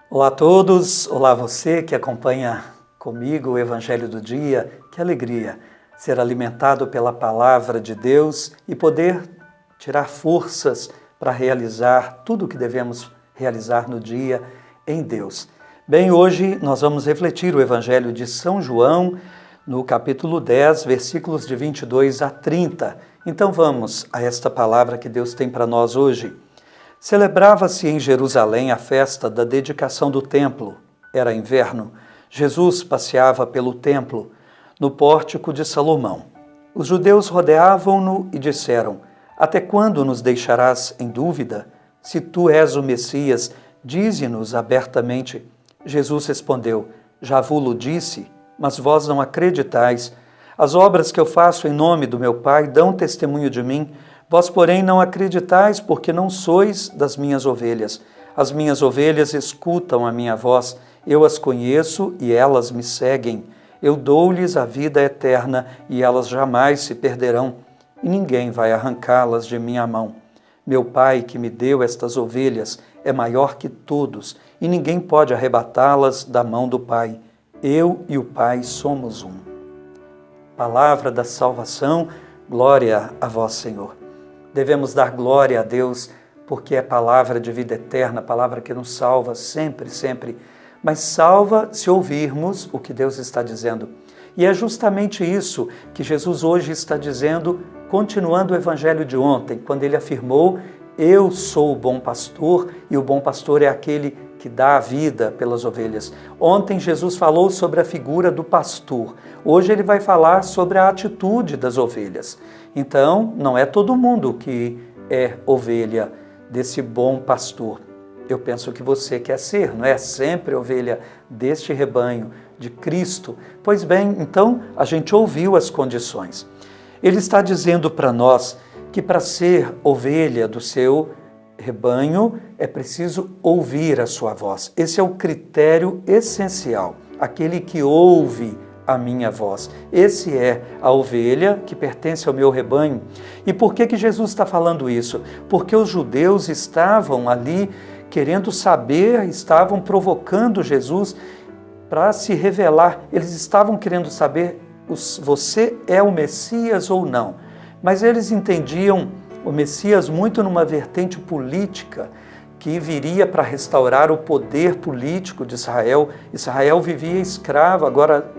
Olá a todos, olá você que acompanha comigo o Evangelho do Dia. Que alegria ser alimentado pela Palavra de Deus e poder tirar forças para realizar tudo o que devemos realizar no dia em Deus. Bem, hoje nós vamos refletir o Evangelho de São João, no capítulo 10, versículos de 22 a 30. Então vamos a esta palavra que Deus tem para nós hoje. Celebrava-se em Jerusalém a festa da dedicação do templo. Era inverno. Jesus passeava pelo templo, no pórtico de Salomão. Os judeus rodeavam-no e disseram: Até quando nos deixarás em dúvida? Se tu és o Messias, dize-nos abertamente. Jesus respondeu: Já vo-lo disse, mas vós não acreditais. As obras que eu faço em nome do meu Pai dão testemunho de mim. Vós, porém, não acreditais, porque não sois das minhas ovelhas. As minhas ovelhas escutam a minha voz, eu as conheço e elas me seguem. Eu dou-lhes a vida eterna e elas jamais se perderão, e ninguém vai arrancá-las de minha mão. Meu Pai, que me deu estas ovelhas, é maior que todos, e ninguém pode arrebatá-las da mão do Pai. Eu e o Pai somos um. Palavra da salvação, glória a vós, Senhor. Devemos dar glória a Deus, porque é palavra de vida eterna, palavra que nos salva sempre, sempre. Mas salva se ouvirmos o que Deus está dizendo. E é justamente isso que Jesus hoje está dizendo, continuando o evangelho de ontem, quando ele afirmou: Eu sou o bom pastor, e o bom pastor é aquele que dá a vida pelas ovelhas. Ontem Jesus falou sobre a figura do pastor. Hoje ele vai falar sobre a atitude das ovelhas. Então, não é todo mundo que é ovelha desse bom pastor. Eu penso que você quer ser, não é? Sempre ovelha deste rebanho de Cristo. Pois bem, então a gente ouviu as condições. Ele está dizendo para nós que para ser ovelha do seu rebanho é preciso ouvir a sua voz. Esse é o critério essencial, aquele que ouve a minha voz. Esse é a ovelha que pertence ao meu rebanho. E por que Jesus está falando isso? Porque os judeus estavam ali querendo saber, estavam provocando Jesus para se revelar. Eles estavam querendo saber: você é o Messias ou não? Mas eles entendiam o Messias muito numa vertente política, que viria para restaurar o poder político de Israel. Israel vivia escravo, agora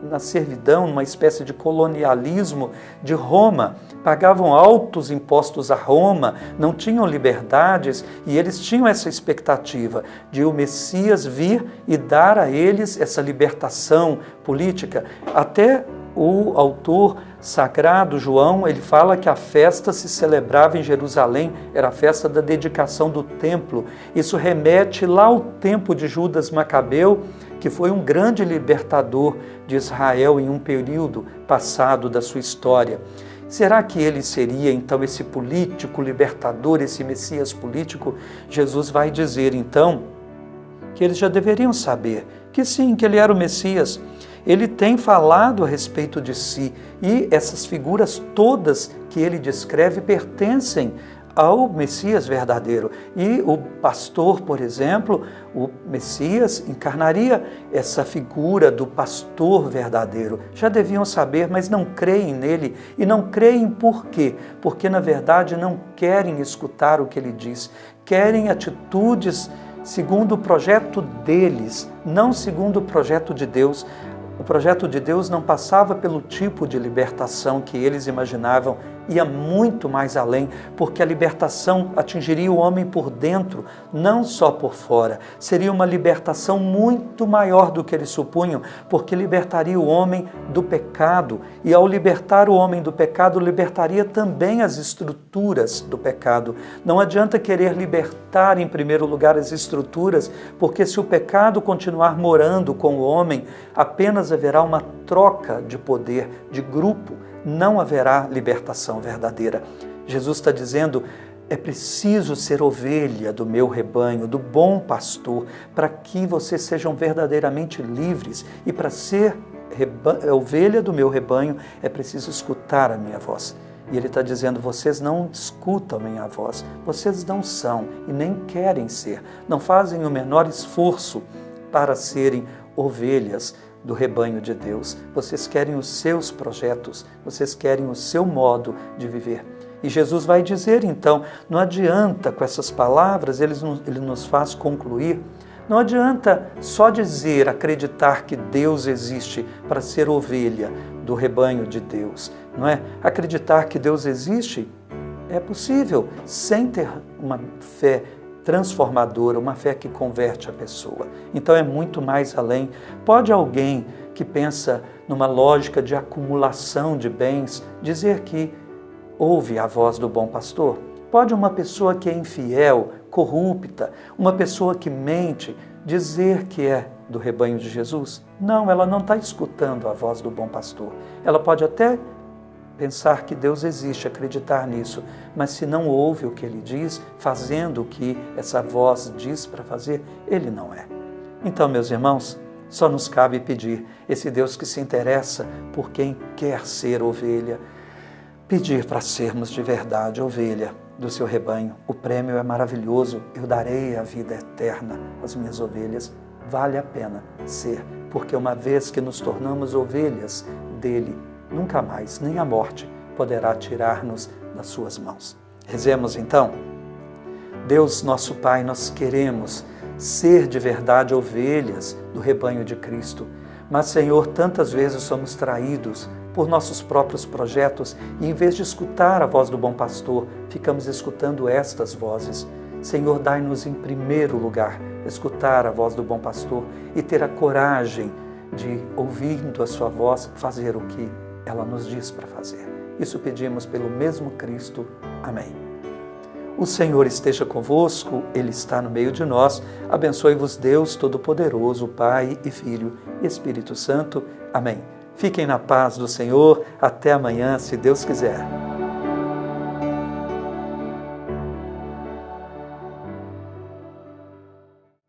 na servidão, numa espécie de colonialismo de Roma. Pagavam altos impostos a Roma, não tinham liberdades, e eles tinham essa expectativa de o Messias vir e dar a eles essa libertação política. Até o autor sagrado, João, ele fala que a festa se celebrava em Jerusalém, era a festa da dedicação do templo. Isso remete lá ao tempo de Judas Macabeu, que foi um grande libertador de Israel em um período passado da sua história. Será que ele seria então esse político libertador, esse Messias político? Jesus vai dizer então que eles já deveriam saber que sim, que ele era o Messias. Ele tem falado a respeito de si, e essas figuras todas que ele descreve pertencem ao Messias verdadeiro. E o pastor, por exemplo, o Messias encarnaria essa figura do pastor verdadeiro. Já deviam saber, mas não creem nele. E não creem por quê? Porque, na verdade, não querem escutar o que ele diz. Querem atitudes segundo o projeto deles, não segundo o projeto de Deus. O projeto de Deus não passava pelo tipo de libertação que eles imaginavam, ia muito mais além, porque a libertação atingiria o homem por dentro, não só por fora. Seria uma libertação muito maior do que eles supunham, porque libertaria o homem do pecado, e ao libertar o homem do pecado, libertaria também as estruturas do pecado. Não adianta querer libertar em primeiro lugar as estruturas, porque se o pecado continuar morando com o homem, apenas haverá uma troca de poder, de grupo, não haverá libertação verdadeira. Jesus está dizendo: é preciso ser ovelha do meu rebanho, do bom pastor, para que vocês sejam verdadeiramente livres. E para ser ovelha do meu rebanho, é preciso escutar a minha voz. E Ele está dizendo, vocês não escutam minha voz, vocês não são e nem querem ser, não fazem o menor esforço para serem ovelhas do rebanho de Deus. Vocês querem os seus projetos, vocês querem o seu modo de viver. E Jesus vai dizer então, não adianta com essas palavras, ele nos faz concluir, não adianta só dizer, acreditar que Deus existe para ser ovelha do rebanho de Deus, não é? Acreditar que Deus existe é possível sem ter uma fé transformadora, uma fé que converte a pessoa. Então é muito mais além. Pode alguém que pensa numa lógica de acumulação de bens dizer que ouve a voz do bom pastor? Pode uma pessoa que é infiel, corrupta, uma pessoa que mente, dizer que é do rebanho de Jesus? Não, ela não está escutando a voz do bom pastor. Ela pode até pensar que Deus existe, acreditar nisso, mas se não ouve o que Ele diz, fazendo o que essa voz diz para fazer, Ele não é. Então, meus irmãos, só nos cabe pedir, esse Deus que se interessa por quem quer ser ovelha, pedir para sermos de verdade ovelha do seu rebanho. O prêmio é maravilhoso, eu darei a vida eterna às minhas ovelhas. Vale a pena ser, porque uma vez que nos tornamos ovelhas dele, nunca mais, nem a morte, poderá tirar-nos das suas mãos. Rezemos então. Deus, nosso Pai, nós queremos ser de verdade ovelhas do rebanho de Cristo. Mas, Senhor, tantas vezes somos traídos por nossos próprios projetos e, em vez de escutar a voz do bom pastor, ficamos escutando estas vozes. Senhor, dai-nos em primeiro lugar escutar a voz do bom pastor e ter a coragem de, ouvindo a sua voz, fazer o que ela nos diz para fazer. Isso pedimos pelo mesmo Cristo. Amém. O Senhor esteja convosco, Ele está no meio de nós. Abençoe-vos Deus Todo-Poderoso, Pai e Filho e Espírito Santo. Amém. Fiquem na paz do Senhor. Até amanhã, se Deus quiser.